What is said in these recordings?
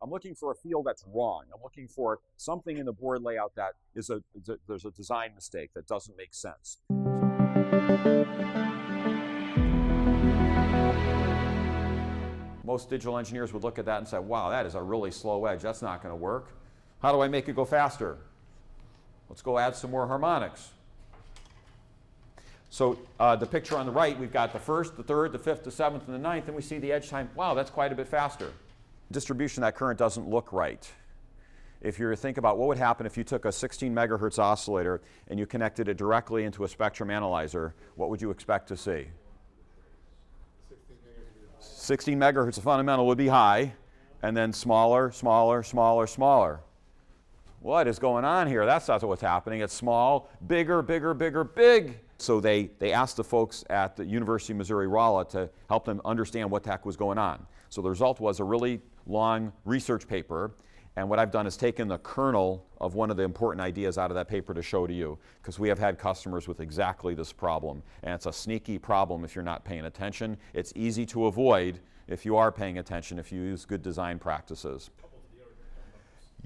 I'm looking for a field that's wrong. I'm looking for something in the board layout that there's a design mistake that doesn't make sense. Most digital engineers would look at that and say, wow, that is a really slow edge. That's not going to work. How do I make it go faster? Let's go add some more harmonics. So the picture on the right, we've got the first, the third, the fifth, the seventh, and the ninth, and we see the edge time. Wow, that's quite a bit faster. Distribution of that current doesn't look right. If you think about what would happen if you took a 16 megahertz oscillator and you connected it directly into a spectrum analyzer, what would you expect to see? 16 megahertz, the fundamental would be high, and then smaller, smaller, smaller, smaller. What is going on here? That's not what's happening. It's small, bigger, bigger, bigger, big. So they asked the folks at the University of Missouri-Rolla to help them understand what the heck was going on. So the result was a really long research paper, and what I've done is taken the kernel of one of the important ideas out of that paper to show to you, because we have had customers with exactly this problem, and it's a sneaky problem if you're not paying attention. It's easy to avoid if you are paying attention, if you use good design practices.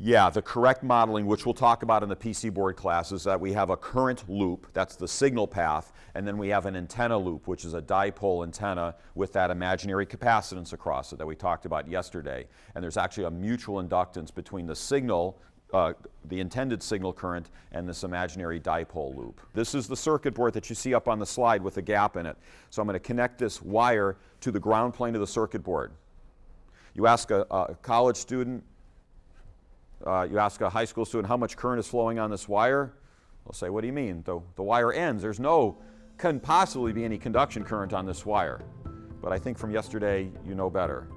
Yeah, the correct modeling, which we'll talk about in the PC board class, is that we have a current loop, that's the signal path, and then we have an antenna loop, which is a dipole antenna with that imaginary capacitance across it that we talked about yesterday. And there's actually a mutual inductance between the signal, the intended signal current, and this imaginary dipole loop. This is the circuit board that you see up on the slide with a gap in it. So I'm going to connect this wire to the ground plane of the circuit board. You ask a college student, you ask a high school student how much current is flowing on this wire. They'll say, what do you mean? The wire ends. Couldn't possibly be any conduction current on this wire. But I think from yesterday, you know better.